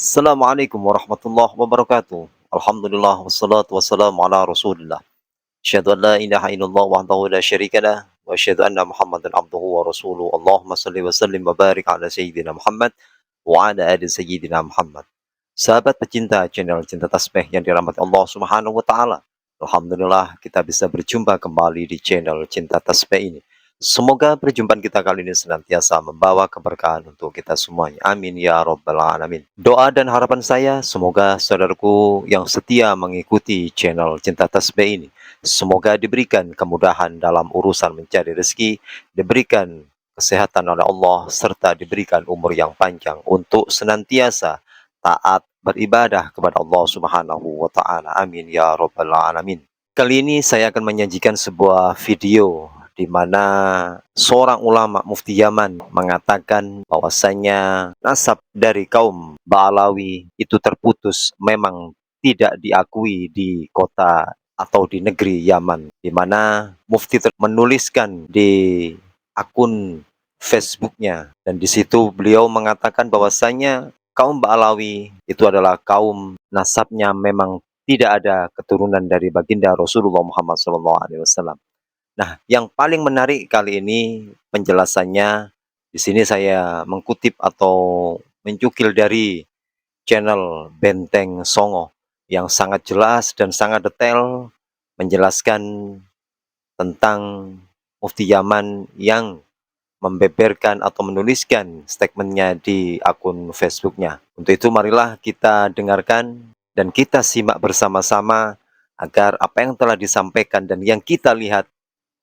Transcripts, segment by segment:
Assalamualaikum warahmatullahi wabarakatuh. Alhamdulillah wassalatu wassalamu ala Rasulillah. Asyhadu an la ilaha illallah wahdahu la syarikalah wa asyhadu anna Muhammadan abduhu wa rasuluh. Allahumma shalli wa sallim wa barik ala sayyidina Muhammad wa ala ali sayyidina Muhammad. Sahabat pecinta channel Cinta Tasbih yang dirahmati Allah Subhanahu wa taala. Alhamdulillah kita bisa berjumpa kembali di channel Cinta Tasbih ini. Semoga perjumpaan kita kali ini senantiasa membawa keberkahan untuk kita semuanya. Amin ya rabbal alamin. Doa dan harapan saya semoga saudaraku yang setia mengikuti channel Cinta Tasbih ini, semoga diberikan kemudahan dalam urusan mencari rezeki, diberikan kesehatan oleh Allah, serta diberikan umur yang panjang untuk senantiasa taat beribadah kepada Allah Subhanahu wa taala. Amin ya rabbal alamin. Kali ini saya akan menyajikan sebuah video di mana seorang ulama mufti Yaman mengatakan bahwasanya nasab dari kaum Ba'alawi itu terputus, memang tidak diakui di kota atau di negeri Yaman, di mana mufti menuliskan di akun Facebooknya, dan di situ beliau mengatakan bahwasanya kaum Ba'alawi itu adalah kaum nasabnya memang tidak ada keturunan dari baginda Rasulullah Muhammad SAW. Nah, yang paling menarik kali ini penjelasannya, di sini saya mengkutip atau mencukil dari channel Benteng Songo yang sangat jelas dan sangat detail menjelaskan tentang Mufti Yaman yang membeberkan atau menuliskan statementnya di akun Facebooknya. Untuk itu marilah kita dengarkan dan kita simak bersama-sama agar apa yang telah disampaikan dan yang kita lihat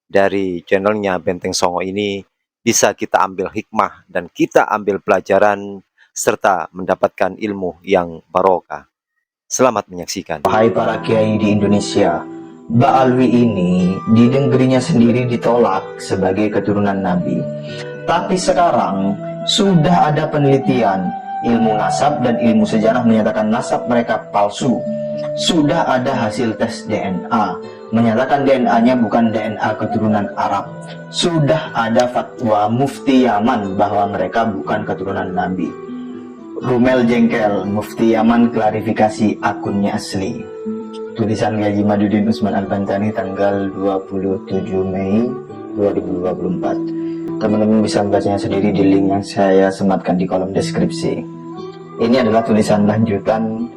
dari channelnya Benteng Songo ini bisa kita ambil hikmah dan kita ambil pelajaran serta mendapatkan ilmu yang barokah. Selamat menyaksikan. Hai para kiai di Indonesia, Ba'alwi ini di negerinya sendiri ditolak sebagai keturunan Nabi. Tapi sekarang sudah ada penelitian ilmu nasab dan ilmu sejarah menyatakan nasab mereka palsu. Sudah ada hasil tes DNA menyatakan DNA-nya bukan DNA keturunan Arab. Sudah ada fatwa Mufti Yaman bahwa mereka bukan keturunan Nabi. Rumel jengkel, Mufti Yaman klarifikasi akunnya asli. Tulisan Haji Madudin Usman Al-Bantani tanggal 27 Mei 2024. Teman-teman bisa membacanya sendiri di link yang saya sematkan di kolom deskripsi. Ini adalah tulisan lanjutan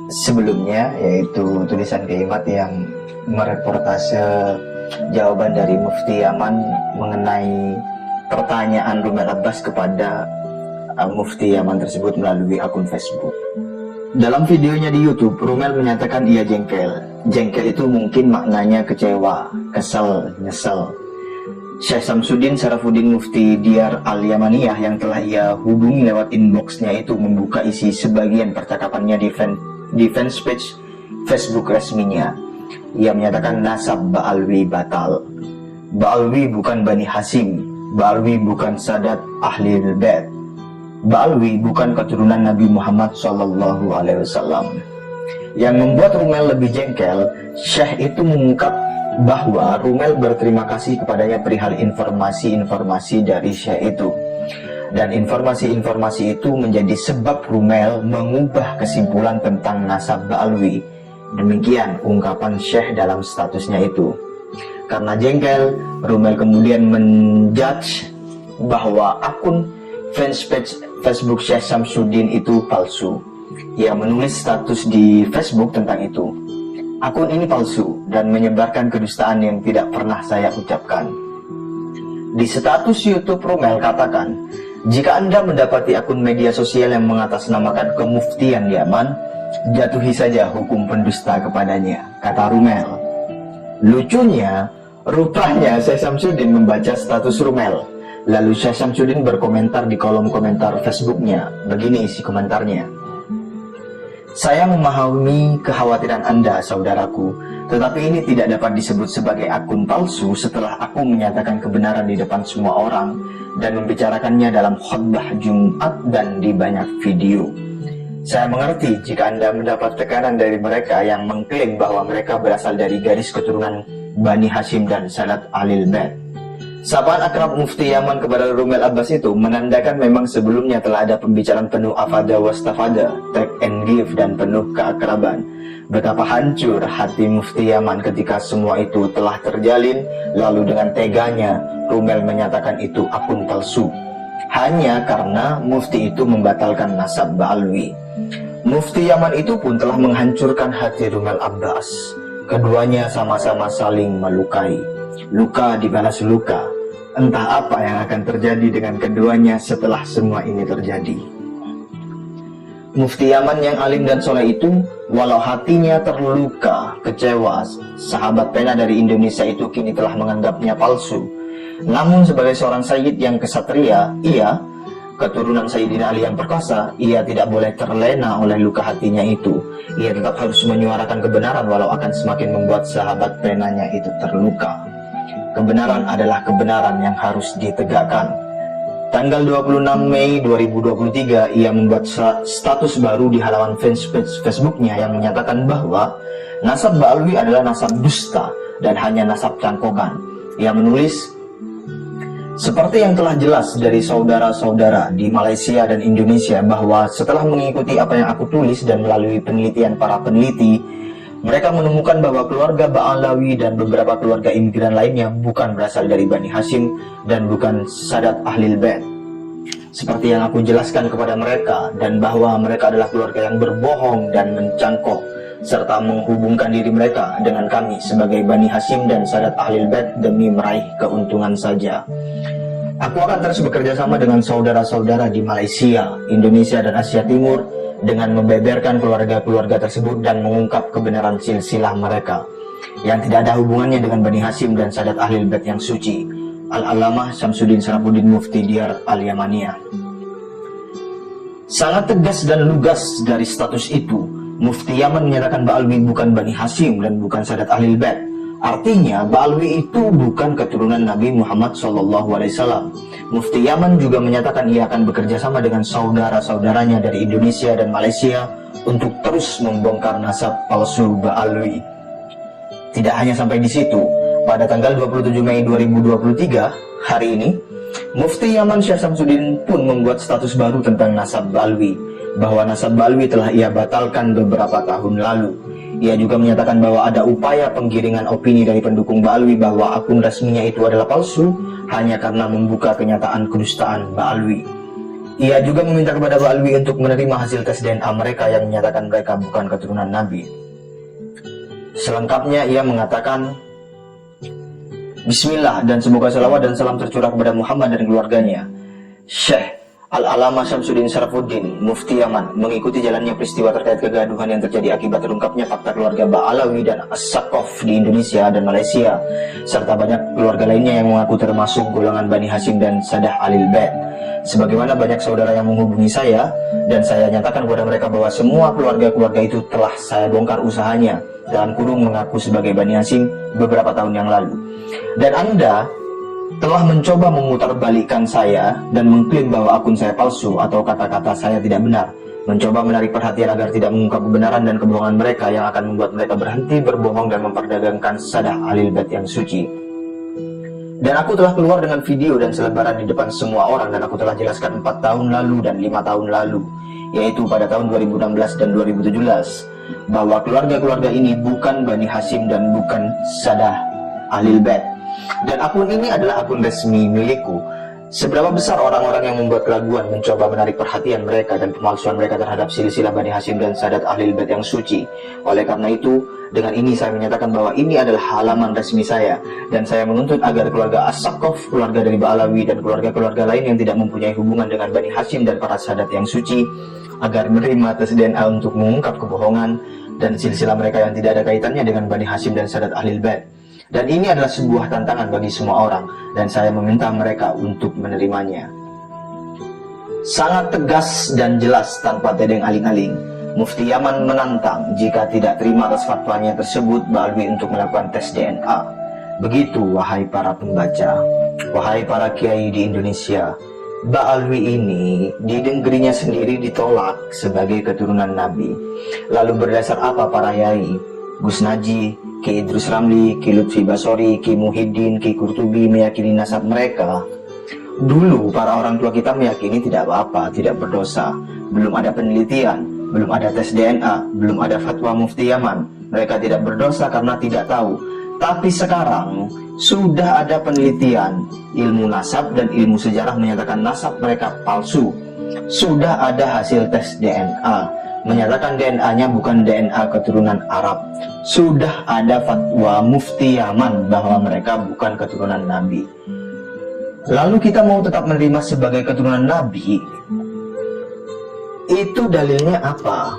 sebelumnya, yaitu tulisan Keimat yang mereportase jawaban dari Mufti Yaman mengenai pertanyaan Rumel Abbas kepada Mufti Yaman tersebut melalui akun Facebook. Dalam videonya di YouTube, Rumel menyatakan ia jengkel. Jengkel itu mungkin maknanya kecewa, kesel, nyesel. Syekh Samsudin Sarafuddin Mufti Diyar Al-Yamaniyah yang telah ia hubungi lewat inboxnya itu membuka isi sebagian percakapannya di fanpage Facebook resminya. Ia menyatakan nasab Ba'alwi batal. Ba'alwi bukan Bani Hasim. Ba'alwi bukan Sadat Ahlul Bait. Ba'alwi bukan keturunan Nabi Muhammad SAW. Yang membuat Rumel lebih jengkel, Syekh itu mengungkap bahwa Rumel berterima kasih kepadanya perihal informasi-informasi dari Syekh itu. Dan informasi-informasi itu menjadi sebab Rumel mengubah kesimpulan tentang nasab Ba'alwi. Demikian ungkapan Syekh dalam statusnya itu. Karena jengkel, Rumel kemudian menjudge bahwa akun fanpage Facebook Syekh Samsudin itu palsu. Ia menulis status di Facebook tentang itu. Akun ini palsu dan menyebarkan kedustaan yang tidak pernah saya ucapkan. Di status YouTube Rumel katakan, jika Anda mendapati akun media sosial yang mengatasnamakan kemuftian Yaman, jatuhi saja hukum pendusta kepadanya, kata Rumel. Lucunya, rupanya Syekh Samsudin membaca status Rumel. Lalu Syekh Samsudin berkomentar di kolom komentar Facebooknya. Begini isi komentarnya. Saya memahami kekhawatiran Anda, saudaraku, tetapi ini tidak dapat disebut sebagai akun palsu setelah aku menyatakan kebenaran di depan semua orang dan membicarakannya dalam khutbah Jumat dan di banyak video. Saya mengerti jika Anda mendapat tekanan dari mereka yang mengklaim bahwa mereka berasal dari garis keturunan Bani Hashim dan Sadat Ahlul Bait. Sapaan akrab Mufti Yaman kepada Rumel Abbas itu menandakan memang sebelumnya telah ada pembicaraan penuh afada wastafada, take and give, dan penuh keakraban. Betapa hancur hati Mufti Yaman ketika semua itu telah terjalin, lalu dengan teganya Rumel menyatakan itu akun palsu, hanya karena Mufti itu membatalkan nasab Ba'alwi. Mufti Yaman itu pun telah menghancurkan hati Rumel Abbas. Keduanya sama-sama saling melukai. Luka dibalas luka. Entah apa yang akan terjadi dengan keduanya setelah semua ini terjadi. Mufti Yaman yang alim dan soleh itu, walau hatinya terluka, kecewa, sahabat pena dari Indonesia itu kini telah menganggapnya palsu. Namun sebagai seorang sayyid yang kesatria, ia, keturunan Sayyidina Ali yang perkasa, ia tidak boleh terlena oleh luka hatinya itu. Ia tetap harus menyuarakan kebenaran walau akan semakin membuat sahabat penanya itu terluka. Kebenaran adalah kebenaran yang harus ditegakkan. Tanggal 26 Mei 2023, ia membuat status baru di halaman Facebooknya yang menyatakan bahwa nasab Ba'alwi adalah nasab dusta dan hanya nasab cangkokan. Ia menulis, seperti yang telah jelas dari saudara-saudara di Malaysia dan Indonesia bahwa setelah mengikuti apa yang aku tulis dan melalui penelitian para peneliti, mereka menemukan bahwa keluarga Ba'alawi dan beberapa keluarga imigran lainnya bukan berasal dari Bani Hashim dan bukan Sadat Ahlil Bait. Seperti yang aku jelaskan kepada mereka, dan bahwa mereka adalah keluarga yang berbohong dan mencangkok, serta menghubungkan diri mereka dengan kami sebagai Bani Hashim dan Sadat Ahlil Bait demi meraih keuntungan saja. Aku akan terus bekerja sama dengan saudara-saudara di Malaysia, Indonesia, dan Asia Timur dengan membeberkan keluarga-keluarga tersebut dan mengungkap kebenaran silsilah mereka yang tidak ada hubungannya dengan Bani Hashim dan Sadat Ahlil Bait yang suci. Al-Alamah Syamsuddin Sarafuddin Mufti Diyar Al-Yamaniyah. Sangat tegas dan lugas dari status itu, Mufti Yaman menyatakan Ba'alwi bukan Bani Hashim dan bukan Sadat Ahlil Bait. Artinya Ba'alwi itu bukan keturunan Nabi Muhammad SAW. Mufti Yaman juga menyatakan ia akan bekerja sama dengan saudara-saudaranya dari Indonesia dan Malaysia untuk terus membongkar nasab palsu Ba'alwi. Tidak hanya sampai di situ, pada tanggal 27 Mei 2023, hari ini, Mufti Yaman Syekh Syamsuddin pun membuat status baru tentang nasab Ba'alwi, bahwa nasab Ba'alwi telah ia batalkan beberapa tahun lalu. Ia juga menyatakan bahwa ada upaya penggiringan opini dari pendukung Ba'alwi bahwa akun resminya itu adalah palsu hanya karena membuka kenyataan kedustaan Ba'alwi. Ia juga meminta kepada Ba'alwi untuk menerima hasil tes DNA mereka yang menyatakan mereka bukan keturunan Nabi. Selengkapnya ia mengatakan, Bismillah dan semoga salawat dan salam tercurah kepada Muhammad dan keluarganya. Syekh Al-Alamah Syamsuddin Sarafuddin Mufti Yaman mengikuti jalannya peristiwa terkait kegaduhan yang terjadi akibat terungkapnya fakta keluarga Ba'alawi dan As-Saqqaf di Indonesia dan Malaysia, serta banyak keluarga lainnya yang mengaku termasuk golongan Bani Hashim dan Sadat Ahlil Bait. Sebagaimana banyak saudara yang menghubungi saya, dan saya nyatakan kepada mereka bahwa semua keluarga-keluarga itu telah saya bongkar usahanya, dalam kurung mengaku sebagai Bani Hashim beberapa tahun yang lalu. Dan Anda telah mencoba memutarbalikkan saya dan mengklaim bahwa akun saya palsu atau kata-kata saya tidak benar, mencoba menarik perhatian agar tidak mengungkap kebenaran dan kebohongan mereka yang akan membuat mereka berhenti berbohong dan memperdagangkan Sadat Ahlil Bait yang suci. Dan aku telah keluar dengan video dan selebaran di depan semua orang, dan aku telah jelaskan 4 tahun lalu dan 5 tahun lalu, yaitu pada tahun 2016 dan 2017, bahwa keluarga-keluarga ini bukan Bani Hashim dan bukan Sadat Ahlil Bait. Dan akun ini adalah akun resmi milikku. Seberapa besar orang-orang yang membuat keraguan mencoba menarik perhatian mereka dan pemalsuan mereka terhadap silsilah Bani Hashim dan Sadat Ahlil Bait yang suci. Oleh karena itu, dengan ini saya menyatakan bahwa ini adalah halaman resmi saya, dan saya menuntut agar keluarga As-Saqqaf, keluarga dari Ba'alawi, dan keluarga-keluarga lain yang tidak mempunyai hubungan dengan Bani Hashim dan para Sadat yang suci, agar menerima tes DNA untuk mengungkap kebohongan dan silsilah mereka yang tidak ada kaitannya dengan Bani Hashim dan Sadat Ahlil Bait. Dan ini adalah sebuah tantangan bagi semua orang, dan saya meminta mereka untuk menerimanya. Sangat tegas dan jelas tanpa tedeng aling-aling, Mufti Yaman menantang jika tidak terima atas fatwanya tersebut Ba'alwi untuk melakukan tes DNA. Begitu wahai para pembaca, wahai para kiai di Indonesia, Ba'alwi ini di negerinya sendiri ditolak sebagai keturunan Nabi. Lalu berdasar apa para yai, Gus Naji, Ki Idrus Ramli, Ki Lutfi Basori, Ki Muhyiddin, Ki Qurtubi meyakini nasab mereka. Dulu para orang tua kita meyakini tidak apa-apa, tidak berdosa. Belum ada penelitian, belum ada tes DNA, belum ada fatwa mufti Yaman. Mereka tidak berdosa karena tidak tahu. Tapi sekarang sudah ada penelitian, ilmu nasab dan ilmu sejarah menyatakan nasab mereka palsu. Sudah ada hasil tes DNA, menyatakan DNA-nya bukan DNA keturunan Arab. Sudah ada fatwa mufti Yaman bahwa mereka bukan keturunan Nabi. Lalu kita mau tetap menerima sebagai keturunan Nabi? Itu dalilnya apa?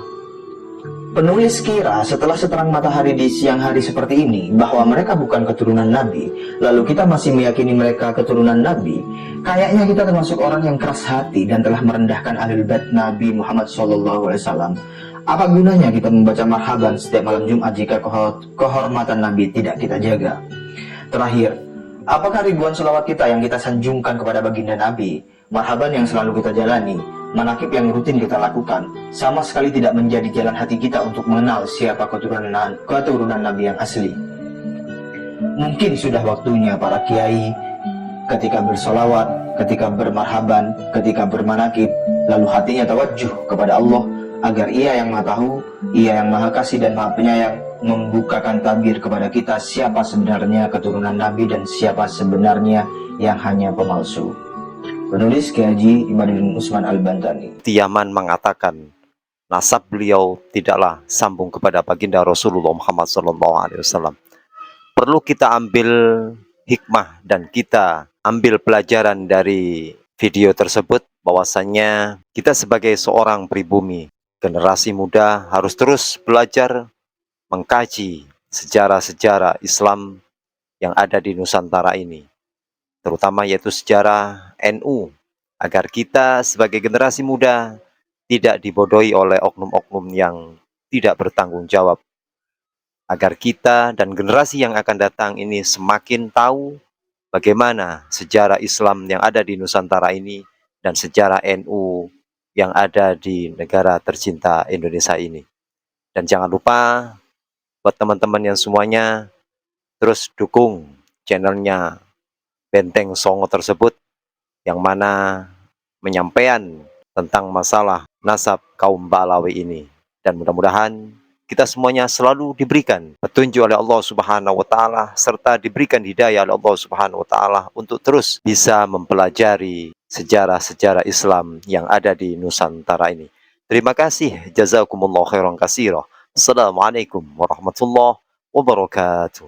Penulis kira setelah seterang matahari di siang hari seperti ini bahwa mereka bukan keturunan Nabi, lalu kita masih meyakini mereka keturunan Nabi. Kayaknya kita termasuk orang yang keras hati dan telah merendahkan ahlul bait Nabi Muhammad SAW. Apa gunanya kita membaca marhaban setiap malam Jumat jika kehormatan Nabi tidak kita jaga? Terakhir, apakah ribuan selawat kita yang kita sanjungkan kepada baginda Nabi, marhaban yang selalu kita jalani, manakib yang rutin kita lakukan, sama sekali tidak menjadi jalan hati kita untuk mengenal siapa keturunan Nabi yang asli? Mungkin sudah waktunya para kiai ketika bersolawat, ketika bermarhaban, ketika bermanakib, lalu hatinya tawajuh kepada Allah, agar Ia yang Maha Tahu, Ia yang Maha Kasih dan Maha Penyayang membukakan tabir kepada kita siapa sebenarnya keturunan Nabi dan siapa sebenarnya yang hanya pemalsu. Penulis Kiai Haji Imaduddin Usman Al-Bantani. Yaman mengatakan nasab beliau tidaklah sambung kepada baginda Rasulullah Muhammad SAW. Perlu kita ambil hikmah dan kita ambil pelajaran dari video tersebut, bahwasannya kita sebagai seorang pribumi, generasi muda harus terus belajar mengkaji sejarah-sejarah Islam yang ada di Nusantara ini, terutama yaitu sejarah NU, agar kita sebagai generasi muda tidak dibodohi oleh oknum-oknum yang tidak bertanggung jawab, agar kita dan generasi yang akan datang ini semakin tahu bagaimana sejarah Islam yang ada di Nusantara ini dan sejarah NU yang ada di negara tercinta Indonesia ini. Dan jangan lupa buat teman-teman yang semuanya terus dukung channelnya Benteng Songo tersebut, yang mana menyampaikan tentang masalah nasab kaum Ba'alawi ini. Dan mudah-mudahan kita semuanya selalu diberikan petunjuk oleh Allah Subhanahu wa Ta'ala, serta diberikan hidayah oleh Allah Subhanahu wa Ta'ala untuk terus bisa mempelajari sejarah-sejarah Islam yang ada di Nusantara ini. Terima kasih. Jazakumullah khairan katsira. Assalamualaikum warahmatullahi wabarakatuh.